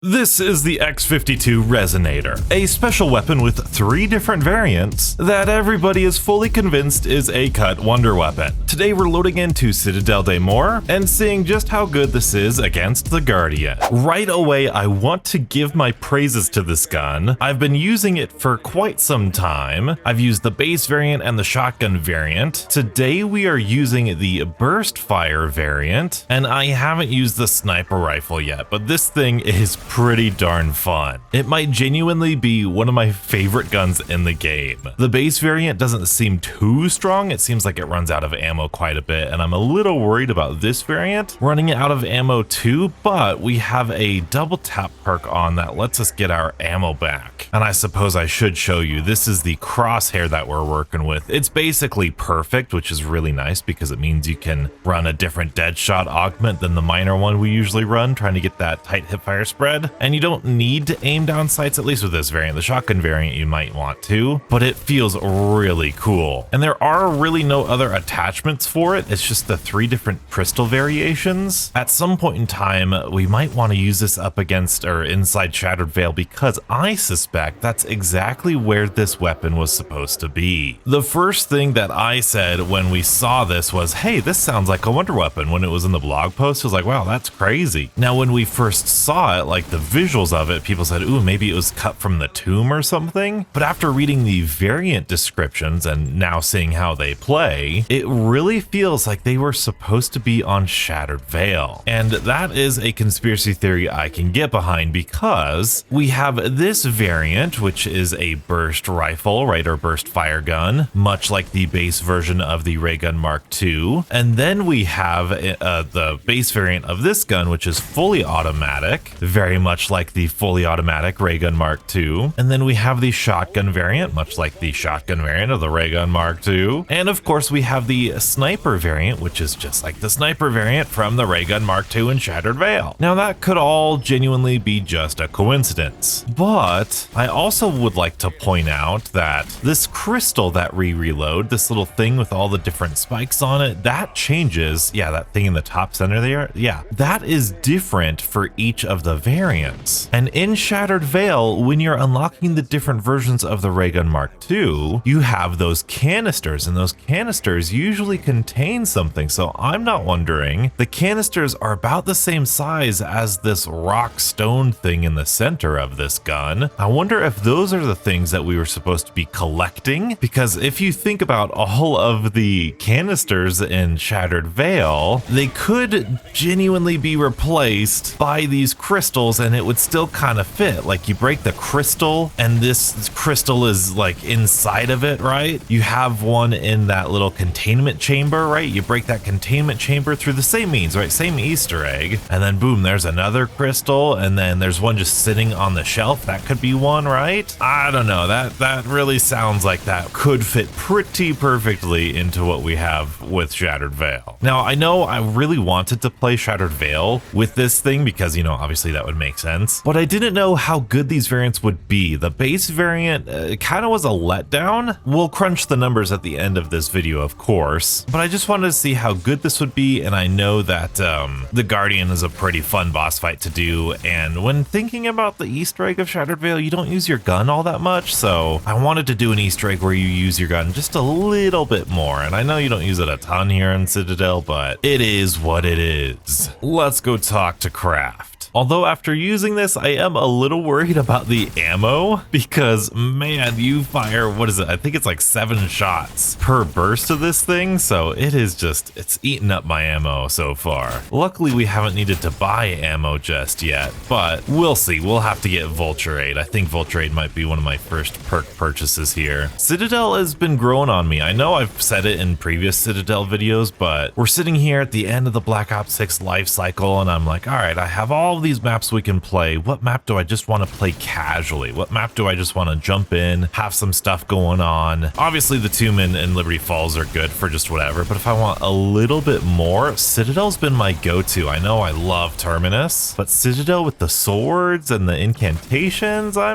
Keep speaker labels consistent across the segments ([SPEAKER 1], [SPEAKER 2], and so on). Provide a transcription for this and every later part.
[SPEAKER 1] This is the X52 Resonator, a special weapon with 3 different variants that everybody is fully convinced is a cut wonder weapon. Today we're loading into Citadel de Mor and seeing just how good this is against the Guardian. Right away, I want to give my praises to this gun. I've been using it for quite some time. I've used the base variant and the shotgun variant. Today we are using the burst fire variant, and I haven't used the sniper rifle yet, but this thing is pretty darn fun. It might genuinely be one of my favorite guns in the game. The base variant doesn't seem too strong. It seems like it runs out of ammo quite a bit, and I'm a little worried about this variant running out of ammo too, but we have a double tap perk on that lets us get our ammo back. And I suppose I should show you, this is the crosshair that we're working with. It's basically perfect, which is really nice because it means you can run a different dead shot augment than the minor one we usually run, trying to get that tight hipfire spread. And you don't need to aim down sights, at least with this variant. The shotgun variant you might want to, but it feels really cool. And there are really no other attachments for it. It's just the 3 different crystal variations. At some point in time, we might want to use this up against or inside Shattered Veil because I suspect that's exactly where this weapon was supposed to be. The first thing that I said when we saw this was, hey, this sounds like a wonder weapon. When it was in the blog post, I was like, wow, that's crazy. Now, when we first saw it, like the visuals of it, people said, ooh, maybe it was cut from the tomb or something. But after reading the variant descriptions and now seeing how they play, it really feels like they were supposed to be on Shattered Veil. And that is a conspiracy theory I can get behind because we have this variant, which is a burst rifle, right, or burst fire gun, much like the base version of the ray gun Mark II. And then we have the base variant of this gun, which is fully automatic, very much like the fully automatic ray gun Mark II. And then we have the shotgun variant, much like the shotgun variant of the ray gun Mark II. And of course we have the sniper variant, which is just like the sniper variant from the ray gun Mark II and Shattered Veil. Now that could all genuinely be just a coincidence, but I also would like to point out that this crystal that we reload, this little thing with all the different spikes on it, that changes. Yeah, that thing in the top center there, yeah, that is different for each of the variants. And in Shattered Veil, when you're unlocking the different versions of the ray gun Mark II, you have those canisters, and those canisters usually contain something. So I'm not wondering, the canisters are about the same size as this rock stone thing in the center of this gun. I wonder if those are the things that we were supposed to be collecting, because if you think about all of the canisters in Shattered Veil, they could genuinely be replaced by these crystals and it would still kind of fit. Like you break the crystal and this crystal is like inside of it, right? You have one in that little containment chamber, right? You break that containment chamber through the same means, right? Same Easter egg. And then boom, there's another crystal. And then there's one just sitting on the shelf. That could be one, right? I don't know. That really sounds like that could fit pretty perfectly into what we have with Shattered Veil. Now, I know I really wanted to play Shattered Veil with this thing because, you know, obviously that would make sense, but I didn't know how good these variants would be. The base variant kind of was a letdown. We'll crunch the numbers at the end of this video, of course, but I just wanted to see how good this would be. And I know that the Guardian is a pretty fun boss fight to do. And when thinking about the Easter egg of Shattered Veil, you don't use your gun all that much. So I wanted to do an Easter egg where you use your gun just a little bit more. And I know you don't use it a ton here in Citadel, but it is what it is. Let's go talk to Craft. Although after using this, I am a little worried about the ammo because, man, you fire, what is it? I think it's like 7 shots per burst of this thing. So it is just, it's eaten up my ammo so far. Luckily, we haven't needed to buy ammo just yet, but we'll see. We'll have to get Vulture Aid. I think Vulture Aid might be one of my first perk purchases here. Citadel has been growing on me. I know I've said it in previous Citadel videos, but we're sitting here at the end of the Black Ops 6 life cycle, and I'm like, all right, I have all these maps we can play. What map do I just want to play casually? What map do I just want to jump in, have some stuff going on? Obviously the Tomb and Liberty Falls are good for just whatever, but if I want a little bit more, Citadel's been my go-to. I know I love Terminus, but Citadel with the swords and the incantations, I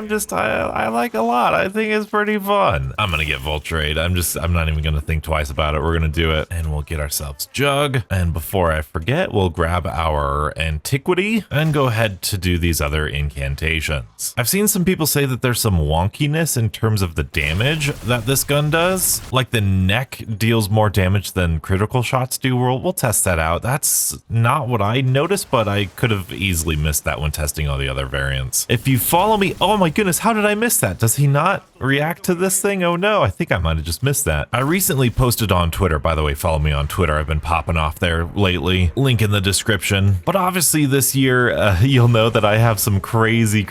[SPEAKER 1] like a lot. I think it's pretty fun. I'm gonna get Vulture Aid. I'm not even gonna think twice about it. We're gonna do it, and we'll get ourselves Jug. And before I forget, we'll grab our Antiquity and go ahead to do these other incantations. I've seen some people say that there's some wonkiness in terms of the damage that this gun does. Like the neck deals more damage than critical shots do. We'll test that out. That's not what I noticed, but I could have easily missed that when testing all the other variants. If you follow me, oh my goodness, how did I miss that? Does he not react to this thing? Oh no, I think I might have just missed that. I recently posted on Twitter, by the way, follow me on Twitter. I've been popping off there lately. Link in the description. But obviously this year, you'll know that I have some crazy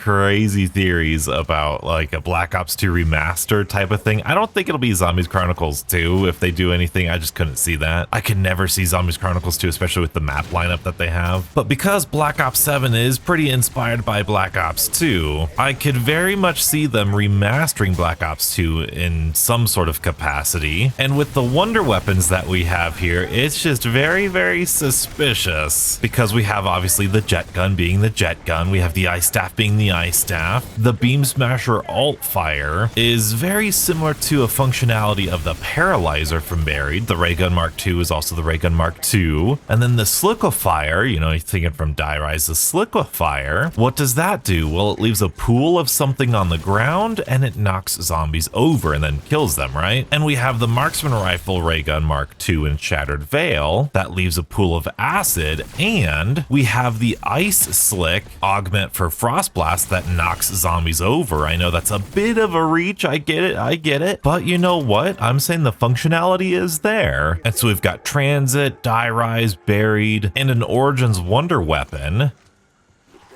[SPEAKER 1] theories about like a Black Ops 2 remaster type of thing. I don't think it'll be Zombies Chronicles 2 if they do anything. I just couldn't see that. I could never see Zombies Chronicles 2, especially with the map lineup that they have. But because Black Ops 7 is pretty inspired by Black Ops 2, I could very much see them remastering Black Ops 2 in some sort of capacity. And with the wonder weapons that we have here, it's just very suspicious because we have obviously the jet gun being the jet gun. We have the ice staff being the ice staff. The beam smasher alt fire is very similar to a functionality of the paralyzer from Buried. The ray gun Mark II is also the ray gun Mark II. And then the sliquifier, you know, you're thinking from Die Rise, the sliquifier, what does that do? Well, it leaves a pool of something on the ground and it knocks zombies over and then kills them, right? And we have the marksman rifle ray gun Mark II in Shattered Veil that leaves a pool of acid, and we have the ice slick augment for Frost Blast that knocks zombies over. I know that's a bit of a reach, I get it, but you know what? I'm saying the functionality is there. And so we've got Transit, Die Rise, Buried, and an Origins wonder weapon.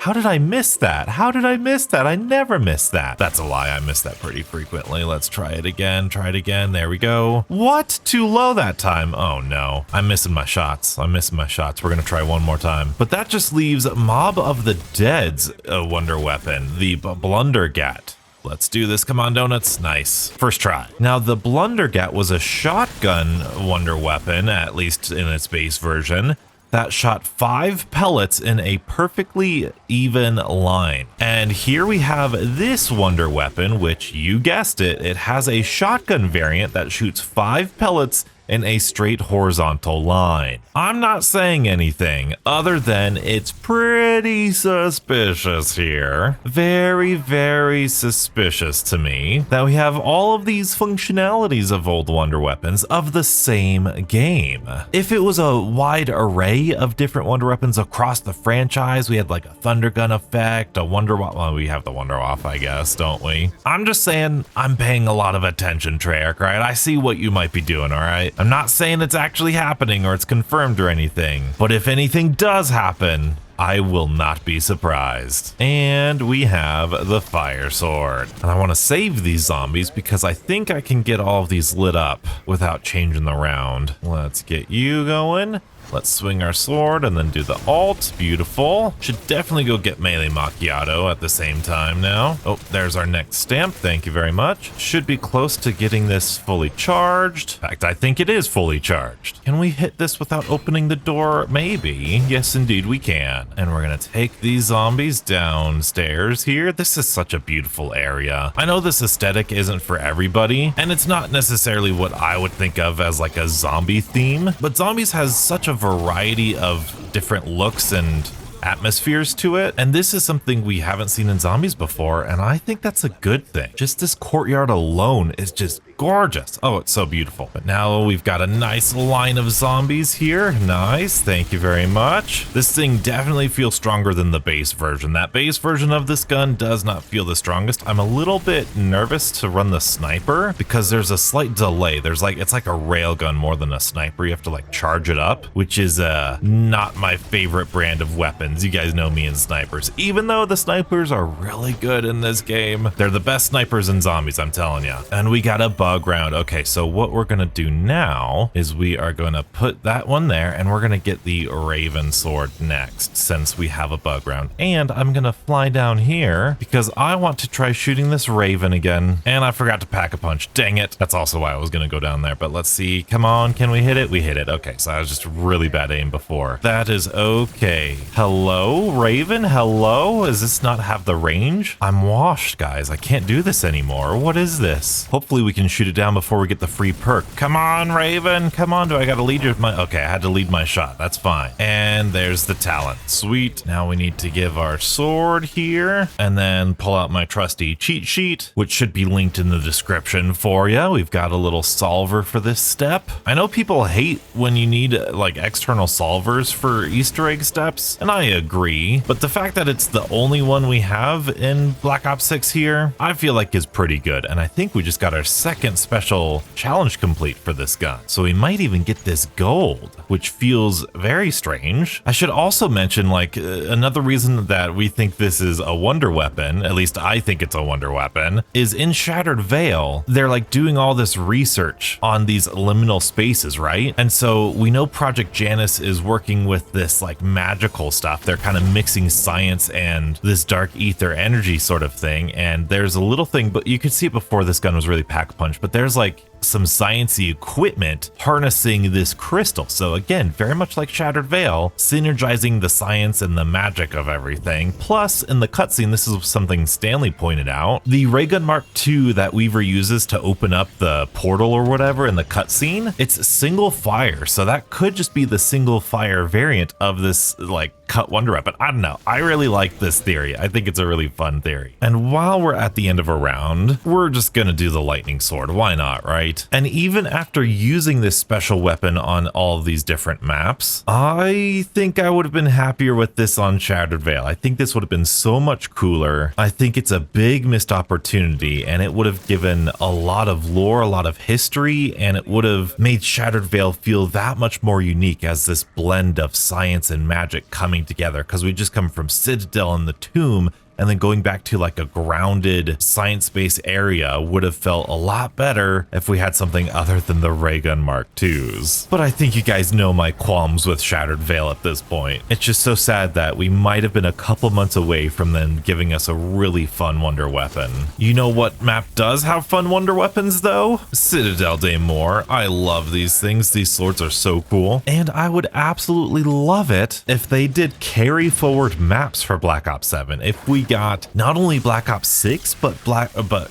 [SPEAKER 1] How did I miss that? How did I miss that? I never miss that. That's a lie. I miss that pretty frequently. Let's try it again. Try it again. There we go. What? Too low that time. Oh no. I'm missing my shots. I'm missing my shots. We're going to try one more time. But that just leaves Mob of the Dead's wonder weapon, the Blundergat. Let's do this. Come on, donuts. Nice. First try. Now, the Blundergat was a shotgun wonder weapon, at least in its base version, that shot 5 pellets in a perfectly even line. And here we have this wonder weapon, which you guessed it, it has a shotgun variant that shoots 5 pellets in a straight horizontal line. I'm not saying anything other than it's pretty suspicious here. Very suspicious to me that we have all of these functionalities of old wonder weapons of the same game. If it was a wide array of different wonder weapons across the franchise, we had like a thunder gun effect, a wonder waff, well, we have the wonder waff, I guess, don't we? I'm just saying I'm paying a lot of attention, Treyarch, right? I see what you might be doing, all right? I'm not saying it's actually happening or it's confirmed or anything, but if anything does happen, I will not be surprised. And we have the fire sword. And I want to save these zombies because I think I can get all of these lit up without changing the round. Let's get you going. Let's swing our sword and then do the alt. Beautiful. Should definitely go get melee macchiato at the same time now. Oh, there's our next stamp. Thank you very much. Should be close to getting this fully charged. In fact, I think it is fully charged. Can we hit this without opening the door? Maybe. Yes, indeed we can. And we're going to take these zombies downstairs here. This is such a beautiful area. I know this aesthetic isn't for everybody, and it's not necessarily what I would think of as like a zombie theme, but Zombies has such a variety of different looks and atmospheres to it, and this is something we haven't seen in Zombies before, and I think that's a good thing. Just this courtyard alone is just gorgeous. Oh, it's so beautiful. But now we've got a nice line of zombies here. Nice. Thank you very much. This thing definitely feels stronger than the base version. That base version of this gun does not feel the strongest. I'm a little bit nervous to run the sniper because there's a slight delay. It's like a railgun more than a sniper. You have to like charge it up, which is not my favorite brand of weapons. You guys know me and snipers. Even though the snipers are really good in this game, they're the best snipers in Zombies, I'm telling you. And we got a bug round. Okay, so what we're gonna do now is we are gonna put that one there, and we're gonna get the Raven sword next since we have a bug round. And I'm gonna fly down here because I want to try shooting this Raven again. And I forgot to pack a punch. Dang it. That's also why I was gonna go down there. But let's see. Come on, can we hit it? We hit it. Okay, so I was just really bad aim before. That is okay. Hello. Hello, Raven? Hello? Does this not have the range? I'm washed, guys. I can't do this anymore. What is this? Hopefully we can shoot it down before we get the free perk. Come on, Raven. Come on. Do I got to lead my... Okay, I had to lead my shot. That's fine. And there's the talent. Sweet. Now we need to give our sword here and then pull out my trusty cheat sheet, which should be linked in the description for you. We've got a little solver for this step. I know people hate when you need like external solvers for Easter egg steps, and I agree, but the fact that it's the only one we have in Black Ops 6 here, I feel like is pretty good, and I think we just got our second special challenge complete for this gun, so we might even get this gold, which feels very strange. I should also mention, like, another reason that we think this is a wonder weapon, at least I think it's a wonder weapon, is in Shattered Veil, they're like doing all this research on these liminal spaces, right? And so we know Project Janus is working with this like magical stuff. They're kind of mixing science and this dark ether energy sort of thing. And there's a little thing, but you could see it before this gun was really pack punch, but there's like some sciencey equipment harnessing this crystal. So again, very much like Shattered Veil, synergizing the science and the magic of everything. Plus, in the cutscene, this is something Stanley pointed out, the Ray Gun Mark II that Weaver uses to open up the portal or whatever in the cutscene, it's single fire. So that could just be the single fire variant of this like cut wonder weapon. I don't know. I really like this theory. I think it's a really fun theory. And while we're at the end of a round, we're just gonna do the lightning sword. Why not, right? And even after using this special weapon on all of these different maps, I think I would have been happier with this on Shattered Veil. I think this would have been so much cooler. I think it's a big missed opportunity, and it would have given a lot of lore, a lot of history, and it would have made Shattered Veil feel that much more unique as this blend of science and magic coming together, because we just come from Citadel and the Tomb, and then going back to like a grounded science-based area would have felt a lot better if we had something other than the Ray Gun Mark IIs. But I think you guys know my qualms with Shattered Veil at this point. It's just so sad that we might have been a couple months away from them giving us a really fun wonder weapon. You know what map does have fun wonder weapons though? Citadel de Mor. I love these things. These swords are so cool. And I would absolutely love it if they did carry forward maps for Black Ops 7. If we got not only Black Ops 6 but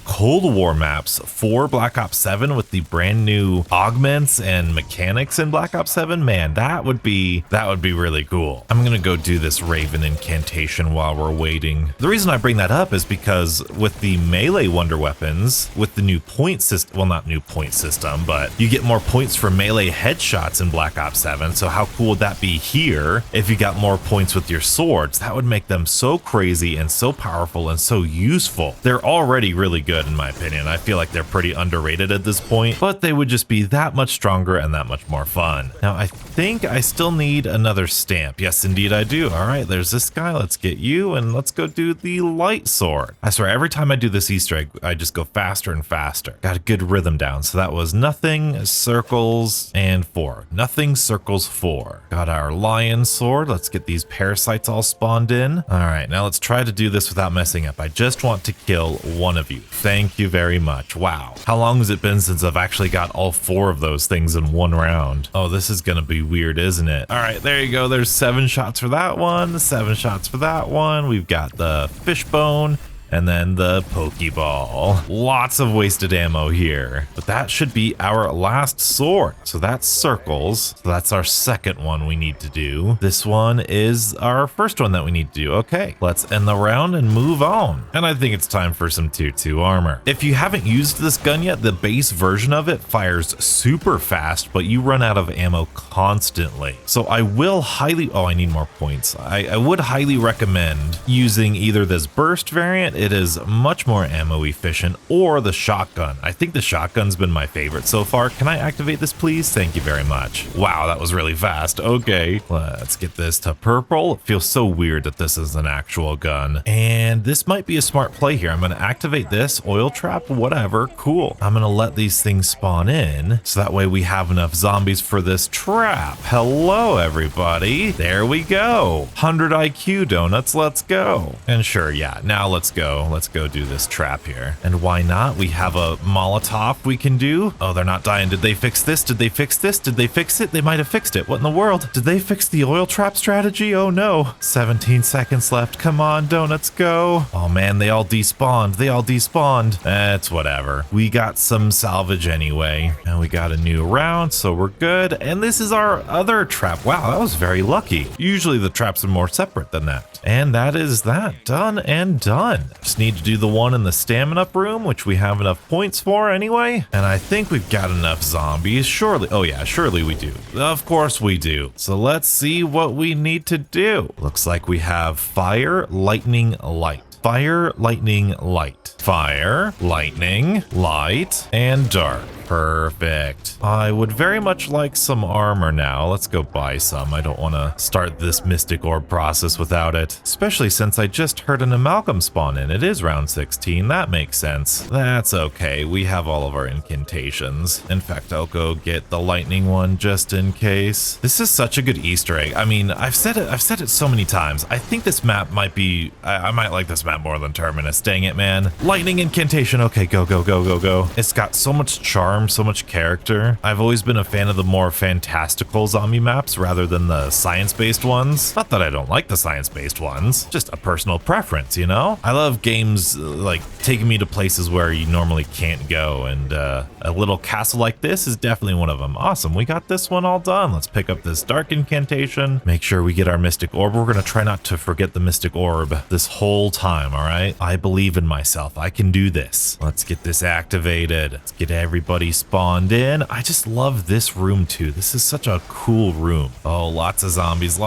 [SPEAKER 1] Cold War maps for Black Ops 7 with the brand new augments and mechanics in Black Ops 7, man, that would be really cool. I'm gonna go do this Raven incantation while we're waiting. The reason I bring that up is because with the melee wonder weapons, with the new point system, well, not new point system, but you get more points for melee headshots in Black Ops 7. So how cool would that be here if you got more points with your swords? That would make them so crazy and so powerful and so useful. They're already really good in my opinion. I feel like they're pretty underrated at this point, but they would just be that much stronger and that much more fun. Now I think I still need another stamp. Yes, indeed I do. All right, there's this guy. Let's get you and let's go do the light sword. I swear every time I do this Easter egg, I just go faster and faster. Got a good rhythm down. So that was nothing, circles, and 4. Nothing, circles, 4. Got our lion sword. Let's get these parasites all spawned in. All right, now let's try to do this without messing up. I just want to kill one of you. Thank you very much. Wow. How long has it been since I've actually got all 4 of those things in one round? Oh, this is gonna be weird, isn't it? All right, there you go. There's 7 shots for that one, 7 shots for that one. We've got the fishbone, and then the Pokeball. Lots of wasted ammo here, but that should be our last sword. So that's circles. So that's our second one we need to do. This one is our first one that we need to do. Okay, let's end the round and move on. And I think it's time for some tier 2 armor. If you haven't used this gun yet, the base version of it fires super fast, but you run out of ammo constantly. So I will highly, oh, I need more points. I would highly recommend using either this burst variant, it is much more ammo efficient, or the shotgun. I think the shotgun's been my favorite so far. Can I activate this, please? Thank you very much. Wow, that was really fast. Okay, let's get this to purple. It feels so weird that this is an actual gun. And this might be a smart play here. I'm going to activate this oil trap, whatever. Cool. I'm going to let these things spawn in so that way we have enough zombies for this trap. Hello, everybody. There we go. 100 IQ donuts. Let's go. And sure, yeah, now let's go go. Let's go do this trap here. And why not? We have a Molotov we can do. Oh, they're not dying. Did they fix this? Did they fix this? Did they fix it? They might have fixed it. What in the world? Did they fix the oil trap strategy? Oh no. 17 seconds left. Come on, donuts, go. Oh man, they all despawned. They all despawned. It's whatever. We got some salvage anyway. And we got a new round, so we're good. And this is our other trap. Wow, that was very lucky. Usually the traps are more separate than that. And that is that. Done and done. Just need to do the one in the stamina up room, which we have enough points for anyway. And I think we've got enough zombies. Surely. Oh yeah, surely we do. Of course we do. So let's see what we need to do. Looks like we have fire, lightning, light. Fire, lightning, light. Fire, lightning, light, and dark. Perfect. I would very much like some armor now. Let's go buy some. I don't want to start this mystic orb process without it, especially since I just heard an amalgam spawn in. It is round 16. That makes sense. That's okay. We have all of our incantations. In fact, I'll go get the lightning one just in case. This is such a good Easter egg. I mean, I've said it so many times. I think this map might be, I might like this map more than Terminus. Dang it, man. Lightning incantation. Okay, go, go, go, go, go. It's got so much charm, so much character. I've always been a fan of the more fantastical zombie maps rather than the science-based ones. Not that I don't like the science-based ones, just a personal preference, you know? I love games like taking me to places where you normally can't go, and a little castle like this is definitely one of them. Awesome, we got this one all done. Let's pick up this dark incantation, make sure we get our mystic orb. We're gonna try not to forget the mystic orb this whole time, all right? I believe in myself. I can do this. Let's get this activated. Let's get everybody spawned in. I just love this room too. This is such a cool room. Oh, lots of zombies,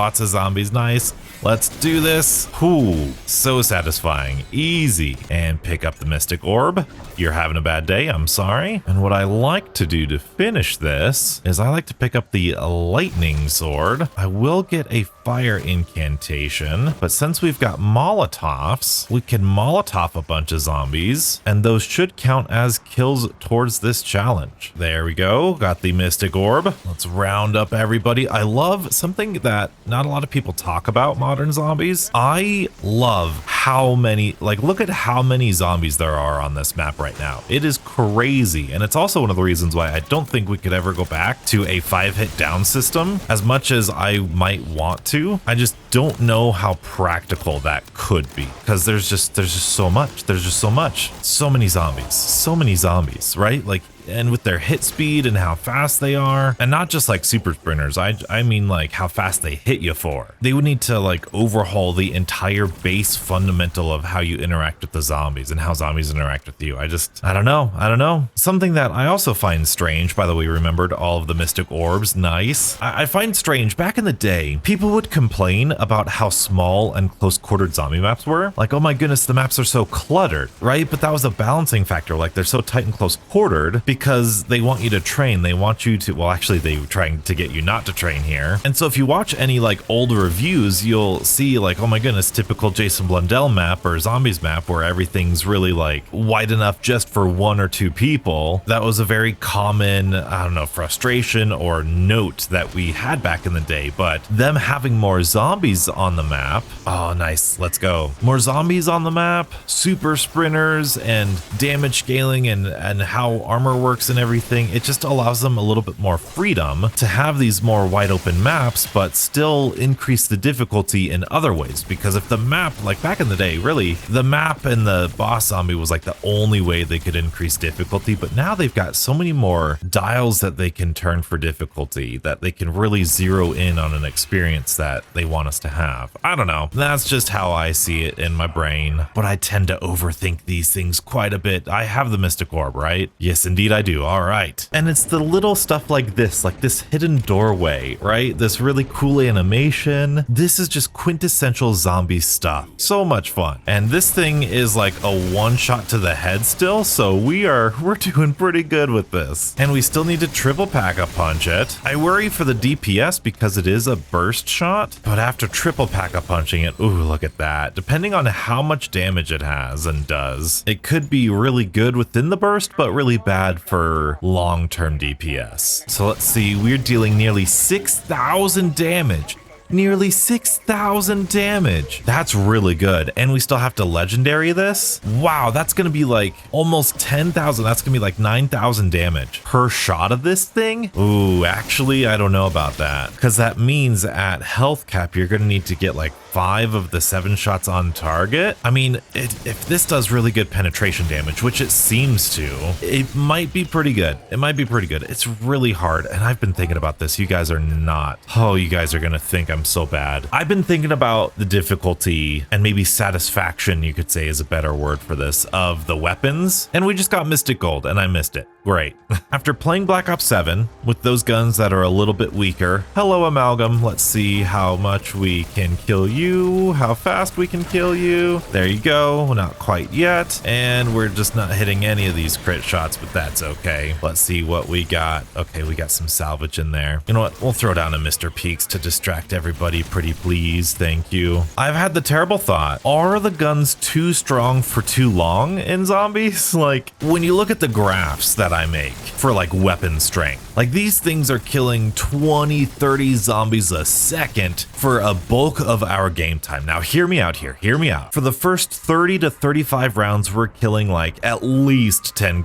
[SPEAKER 1] nice. Let's do this. Ooh, so satisfying. Easy. And pick up the mystic orb. You're having a bad day, I'm sorry. And what I like to do to finish this is I like to pick up the lightning sword. I will get a fire incantation, but since we've got Molotovs, we can Molotov a bunch of zombies, and those should count as kills towards this challenge. There we go. Got the mystic orb. Let's round up everybody. I love something that not a lot of people talk about modern zombies. I love how many, like, look at how many zombies there are on this map right now. It is crazy. And it's also one of the reasons why I don't think we could ever go back to a 5-hit down system. As much as I might want to, I just don't know how practical that could be, because there's just so much. There's just so much. So many zombies, right? Like, and with their hit speed and how fast they are, and not just like super sprinters, I mean like how fast they hit you for. They would need to like overhaul the entire base fundamental of how you interact with the zombies and how zombies interact with you. I don't know. Something that I also find strange, by the way, remembered all of the mystic orbs. Nice. I find strange, back in the day, people would complain about how small and close quartered zombie maps were. Like, oh my goodness, the maps are so cluttered, right? But that was a balancing factor. Like, they're so tight and close quartered because they want you to train. They want you to, well, actually they were trying to get you not to train here. And so if you watch any like old reviews, you'll see like, oh my goodness, typical Jason Blundell map or zombies map where everything's really like wide enough just for 1 or 2 people. That was a very common, I don't know, frustration or note that we had back in the day. But them having more zombies on the map, oh nice, let's go. More zombies on the map, super sprinters, and damage scaling and how armor works and everything. It just allows them a little bit more freedom to have these more wide open maps, but still increase the difficulty in other ways. Because if the map, like back in the day, really, the map and the boss zombie was like the only way they could increase difficulty, but now they've got so many more dials that they can turn for difficulty that they can really zero in on an experience that they want us to have. I don't know. That's just how I see it in my brain, but I tend to overthink these things quite a bit. I have the mystic orb, right? Yes, indeed I do. All right. And it's the little stuff like this hidden doorway, right? This really cool animation. This is just quintessential zombie stuff. So much fun. And this thing is like a one shot to the head still. So we're doing pretty good with this. And we still need to triple pack a punch it. I worry for the DPS because it is a burst shot, but after triple pack a punching it, ooh, look at that. Depending on how much damage it has and does, it could be really good within the burst, but really bad for long-term DPS. So let's see, we're dealing nearly 6,000 damage. Nearly 6,000 damage. That's really good. And we still have to legendary this? Wow, that's gonna be like almost 10,000. That's gonna be like 9,000 damage per shot of this thing. Ooh, actually, I don't know about that, because that means at health cap, you're gonna need to get like 5 of the 7 shots on target. I mean, if this does really good penetration damage, which it seems to, it might be pretty good. It might be pretty good. It's really hard. And I've been thinking about this. You guys are not. Oh, you guys are gonna think I'm so bad. I've been thinking about the difficulty and maybe satisfaction, you could say is a better word for this, of the weapons. And we just got Mystic Gold and I missed it. Great. After playing Black Ops 7 with those guns that are a little bit weaker, hello Amalgam, let's see how much we can kill you, how fast we can kill you. There you go, not quite yet. And we're just not hitting any of these crit shots, but that's okay. Let's see what we got. Okay, we got some salvage in there. You know what, we'll throw down a Mr. Peaks to distract everybody, pretty please, thank you. I've had the terrible thought, are the guns too strong for too long in zombies? Like, when you look at the graphs that I make for like weapon strength, like these things are killing 20, 30 zombies a second for a bulk of our game time. Now hear me out here, hear me out. For the first 30 to 35 rounds, we're killing like at least 10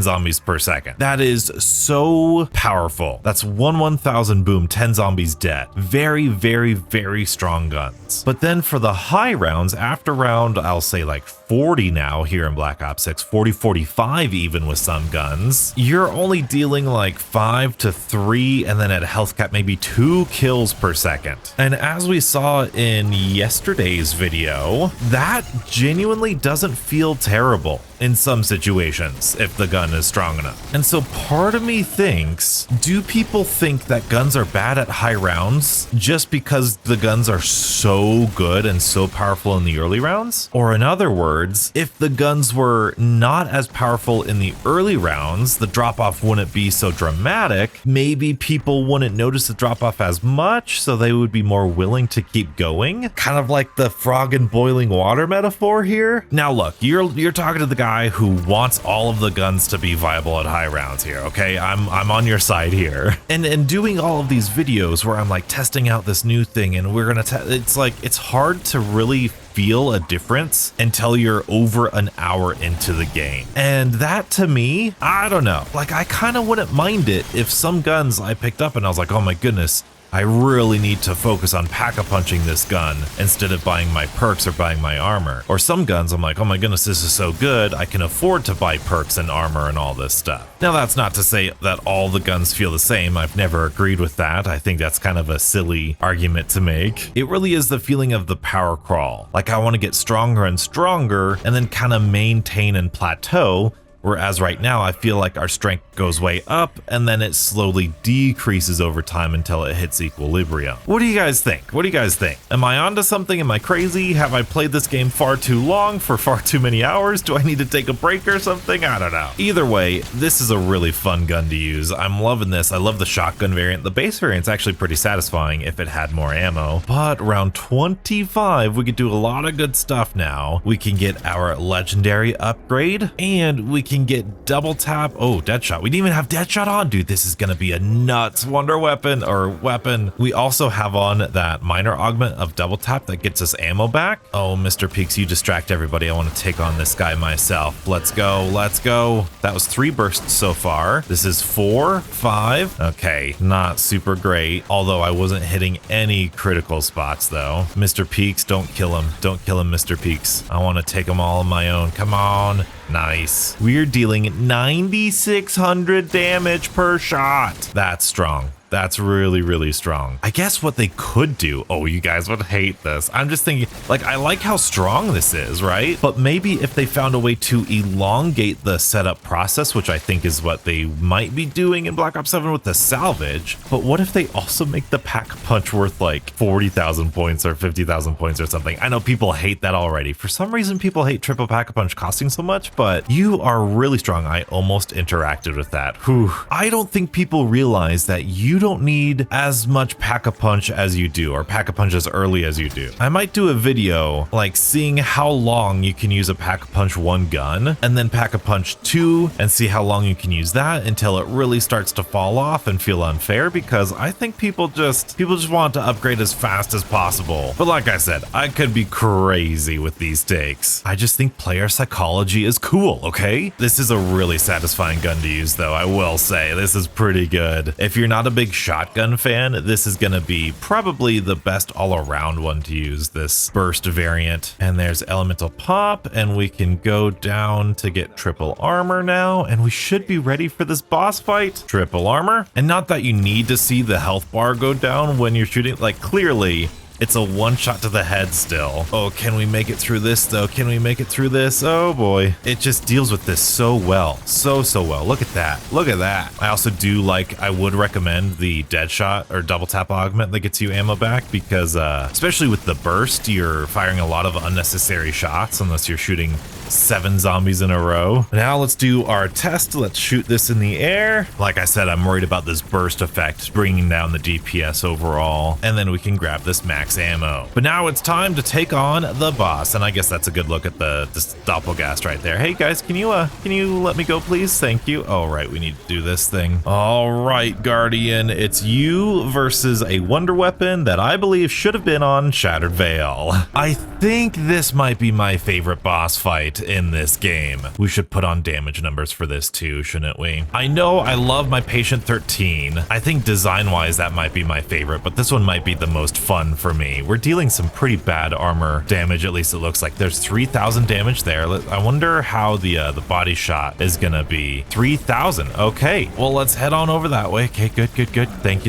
[SPEAKER 1] zombies per second. That is so powerful. That's 1,000 boom, 10 zombies dead. Very, very, very strong guns. But then for the high rounds, after round, I'll say like 40 now here in Black Ops 6, 40, 45 even with some guns, you're only dealing like 5 to 3 and then at a health cap, maybe 2 kills per second. And as we saw in yesterday's video, that genuinely doesn't feel terrible in some situations if the gun is strong enough. And so part of me thinks, do people think that guns are bad at high rounds just because the guns are so good and so powerful in the early rounds? Or in other words, if the guns were not as powerful in the early rounds, the drop off wouldn't be so dramatic. Maybe people wouldn't notice the drop off as much, so they would be more willing to keep going. Kind of like the frog in boiling water metaphor here. Now look, you're talking to the guy who wants all of the guns to be viable at high rounds here, okay? I'm on your side here. And doing all of these videos where I'm like testing out this new thing and we're gonna it's like, it's hard to really feel a difference until you're over an hour into the game. And that to me, I don't know, like I kind of wouldn't mind it if some guns I picked up and I was like, oh my goodness, I really need to focus on pack-a-punching this gun instead of buying my perks or buying my armor. Or some guns I'm like, oh my goodness, this is so good, I can afford to buy perks and armor and all this stuff. Now that's not to say that all the guns feel the same. I've never agreed with that. I think that's kind of a silly argument to make. It really is the feeling of the power crawl. Like I want to get stronger and stronger and then kind of maintain and plateau. Whereas right now, I feel like our strength goes way up and then it slowly decreases over time until it hits equilibrium. What do you guys think? What do you guys think? Am I onto something? Am I crazy? Have I played this game far too long for far too many hours? Do I need to take a break or something? I don't know. Either way, this is a really fun gun to use. I'm loving this. I love the shotgun variant. The base variant's actually pretty satisfying if it had more ammo. But round 25, we could do a lot of good stuff now. We can get our legendary upgrade and we can get double tap. Oh, Deadshot. We didn't even have Deadshot on. Dude, this is going to be a nuts wonder weapon or weapon. We also have on that minor augment of double tap that gets us ammo back. Oh, Mr. Peaks, you distract everybody. I want to take on this guy myself. Let's go. Let's go. That was 3 bursts so far. This is 4, 5. Okay, not super great. Although I wasn't hitting any critical spots though. Mr. Peaks, don't kill him. Don't kill him, Mr. Peaks. I want to take them all on my own. Come on. Nice. We're dealing 9,600 damage per shot. That's strong. That's really, really strong. I guess what they could do, oh, you guys would hate this. I'm just thinking, like, I like how strong this is, right? But maybe if they found a way to elongate the setup process, which I think is what they might be doing in Black Ops 7 with the salvage, but what if they also make the pack punch worth like 40,000 points or 50,000 points or something? I know people hate that already. For some reason, people hate triple pack punch costing so much, but you are really strong. I almost interacted with that. Whew. I don't think people realize that you you don't need as much Pack-a-Punch as you do, or Pack-a-Punch as early as you do. I might do a video like seeing how long you can use a Pack-a-Punch 1 gun and then Pack-a-Punch 2 and see how long you can use that until it really starts to fall off and feel unfair, because I think people just want to upgrade as fast as possible. But like I said, I could be crazy with these takes. I just think player psychology is cool, okay? This is a really satisfying gun to use though, I will say. This is pretty good. If you're not a big shotgun fan, this is gonna be probably the best all-around one to use, this burst variant. And there's elemental pop, and we can go down to get triple armor now, and we should be ready for this boss fight. Triple armor, and not that you need to see the health bar go down when you're shooting, like clearly it's a one shot to the head still. Oh, can we make it through this though? Can we make it through this? Oh boy. It just deals with this so well. So well. Look at that. Look at that. I also do like, I would recommend the dead shot or double tap augment that gets you ammo back, because especially with the burst, you're firing a lot of unnecessary shots unless you're shooting 7 zombies in a row. Now let's do our test. Let's shoot this in the air. Like I said, I'm worried about this burst effect bringing down the DPS overall, and then we can grab this max ammo. But now it's time to take on the boss, and I guess that's a good look at this doppelgast right there. Hey guys, can you let me go please? Thank you. All right, we need to do this thing. All right, Guardian, it's you versus a wonder weapon that I believe should have been on Shattered Veil. I think this might be my favorite boss fight in this game. We should put on damage numbers for this too, shouldn't we? I know I love my Patient 13. I think design-wise that might be my favorite, but this one might be the most fun for me. We're dealing some pretty bad armor damage, at least it looks like. There's 3,000 damage there. I wonder how the body shot is gonna be. 3,000. Okay, well, let's head on over that way. Okay, good. Thank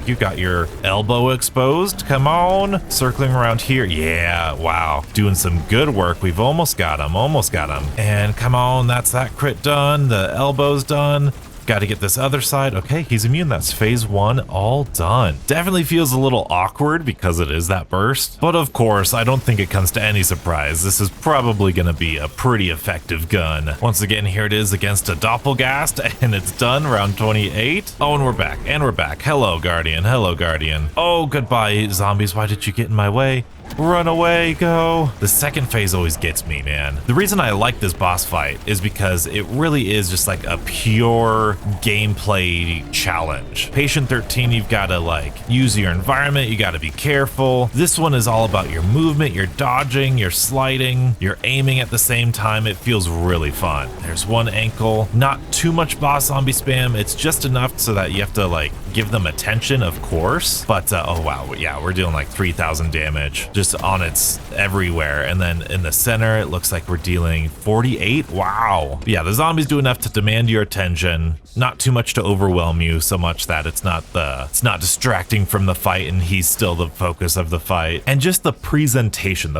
[SPEAKER 1] you. Got your elbow exposed. Come on. Circling around here. Yeah, wow. Doing some good work. We've almost got him. And come on, that's that crit done. The elbow's done. Got to get this other side. Okay, he's immune. That's phase 1 all done. Definitely feels a little awkward because it is that burst. But of course, I don't think it comes to any surprise. This is probably going to be a pretty effective gun. Once again, here it is against a doppelgast, and it's done, round 28. Oh, and we're back. Hello, Guardian. Oh, goodbye, zombies. Why did you get in my way? Run away, go. The second phase always gets me, man. The reason I like this boss fight is because it really is just like a pure gameplay challenge. Patient 13, you've got to like use your environment, you got to be careful. This one is all about your movement, your dodging, your sliding, your aiming at the same time. It feels really fun. There's one ankle, not too much boss zombie spam. It's just enough so that you have to like give them attention, of course. But oh wow, yeah, we're dealing like 3,000 damage just on its everywhere. And then in the center, it looks like we're dealing 48. Wow. Yeah, the zombies do enough to demand your attention, not too much to overwhelm you so much that it's not distracting from the fight and he's still the focus of the fight. And just the presentation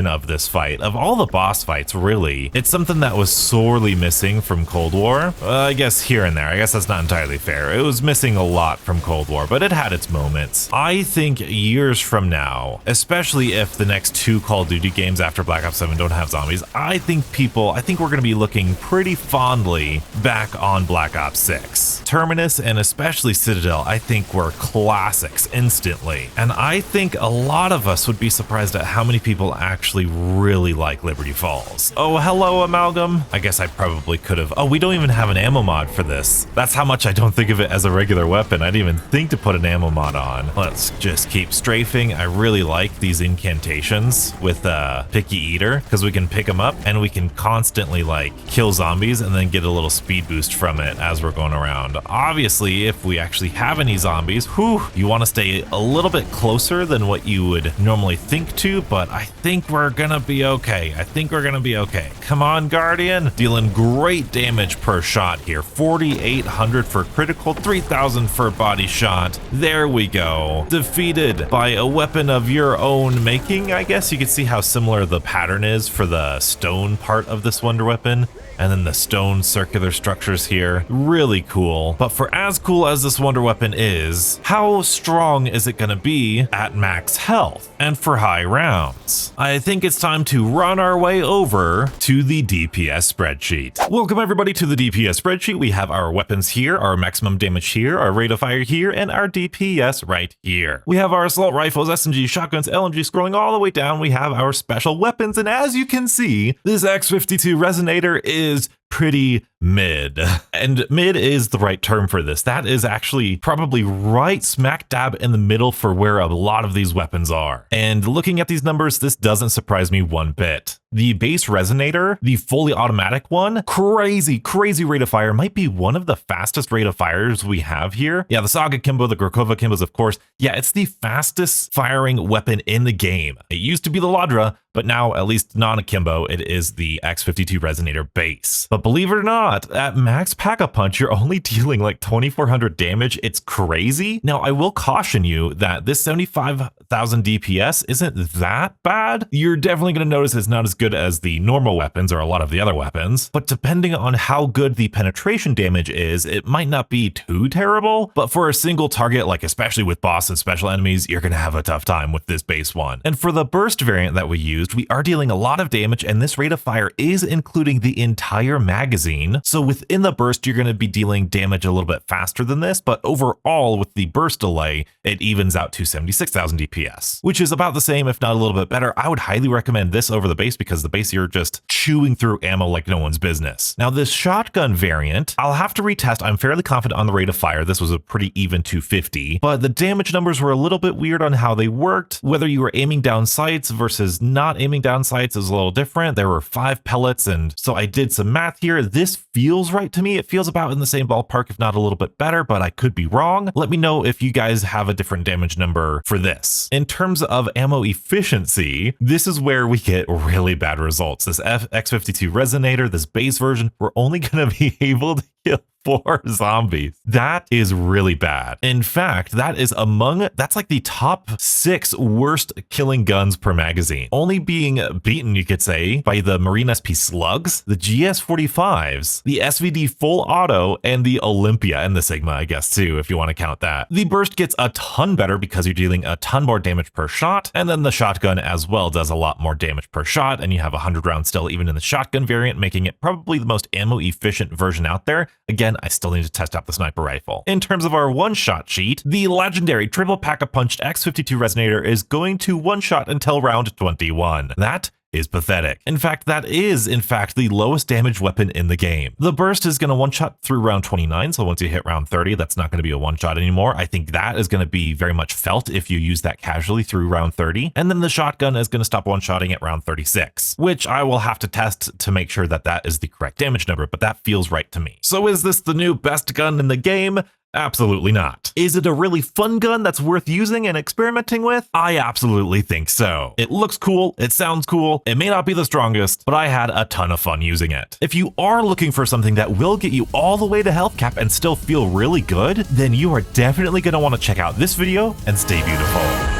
[SPEAKER 1] of this fight, of all the boss fights, really, it's something that was sorely missing from Cold War. I guess here and there, I guess that's not entirely fair. It was missing a lot from Cold War, but it had its moments. I think years from now, especially if the next 2 Call of Duty games after Black Ops 7 don't have zombies, I think we're gonna be looking pretty fondly back on Black Ops 6. Terminus and especially Citadel, I think were classics instantly. And I think a lot of us would be surprised at how many people actually really like Liberty Falls. Oh, hello, Amalgam. I guess I probably could have. Oh, we don't even have an ammo mod for this. That's how much I don't think of it as a regular weapon. I didn't even think to put an ammo mod on. Let's just keep strafing. I really like these incantations with Picky Eater, because we can pick them up and we can constantly like kill zombies and then get a little speed boost from it as we're going around. Obviously, if we actually have any zombies, you want to stay a little bit closer than what you would normally think to, but I think we're gonna be okay. Come on, Guardian. Dealing great damage per shot here. 4,800 for critical, 3,000 for body shot. There we go. Defeated by a weapon of your own making. I guess you can see how similar the pattern is for the stone part of this wonder weapon. And then the stone circular structures here. Really cool. But for as cool as this wonder weapon is, how strong is it gonna be at max health? And for high rounds, I think it's time to run our way over to the DPS spreadsheet. Welcome everybody to the DPS spreadsheet. We have our weapons here, our maximum damage here, our rate of fire here, and our DPS right here. We have our assault rifles, SMG, shotguns, LMG. Scrolling all the way down, we have our special weapons, and as you can see, this X52 resonator is pretty mid. And mid is the right term for this. That is actually probably right smack dab in the middle for where a lot of these weapons are. And looking at these numbers, this doesn't surprise me one bit. The base resonator, the fully automatic one, crazy rate of fire, might be one of the fastest rate of fires we have here. Yeah, the Saga Kimbo, the Grakova Kimbos, of course. Yeah, it's the fastest firing weapon in the game. It used to be the Ladra, but now, at least non-akimbo, it is the X52 resonator base. But believe it or not, at max Pack-a-Punch, you're only dealing like 2,400 damage. It's crazy. Now, I will caution you that this 75,000 DPS isn't that bad. You're definitely going to notice it's not as good as the normal weapons or a lot of the other weapons, but depending on how good the penetration damage is, it might not be too terrible. But for a single target, like especially with boss and special enemies, you're going to have a tough time with this base one. And for the burst variant that we used, we are dealing a lot of damage, and this rate of fire is including the entire magazine. So within the burst, you're going to be dealing damage a little bit faster than this, but overall with the burst delay, it evens out to 76,000 DPS, which is about the same, if not a little bit better. I would highly recommend this over the base because the base, you're just chewing through ammo like no one's business. Now this shotgun variant, I'll have to retest. I'm fairly confident on the rate of fire. This was a pretty even 250, but the damage numbers were a little bit weird on how they worked. Whether you were aiming down sights versus not aiming down sights is a little different. There were 5 pellets, and so I did some math here. This feels right to me. It feels about in the same ballpark, if not a little bit better, but I could be wrong. Let me know if you guys have a different damage number for this. In terms of ammo efficiency, this is where we get really bad results. This X52 resonator, this base version, we're only going to be able to kill 4 zombies. That is really bad. In fact, that's like the top 6 worst killing guns per magazine, only being beaten, you could say, by the Marine SP Slugs, the GS45s, the SVD Full Auto, and the Olympia, and the Sigma, I guess, too, if you want to count that. The burst gets a ton better because you're dealing a ton more damage per shot, and then the shotgun as well does a lot more damage per shot, and you have 100 rounds still even in the shotgun variant, making it probably the most ammo efficient version out there. Again, I still need to test out the sniper rifle. In terms of our one-shot sheet, the legendary triple pack-a-punched X52 resonator is going to one-shot until round 21. That is pathetic. In fact, that is, the lowest damage weapon in the game. The burst is going to one-shot through round 29, so once you hit round 30, that's not going to be a one-shot anymore. I think that is going to be very much felt if you use that casually through round 30, and then the shotgun is going to stop one-shotting at round 36, which I will have to test to make sure that that is the correct damage number, but that feels right to me. So is this the new best gun in the game? Absolutely not. Is it a really fun gun that's worth using and experimenting with? I absolutely think so. It looks cool, it sounds cool, it may not be the strongest, but I had a ton of fun using it. If you are looking for something that will get you all the way to health cap and still feel really good, then you are definitely going to want to check out this video and stay beautiful.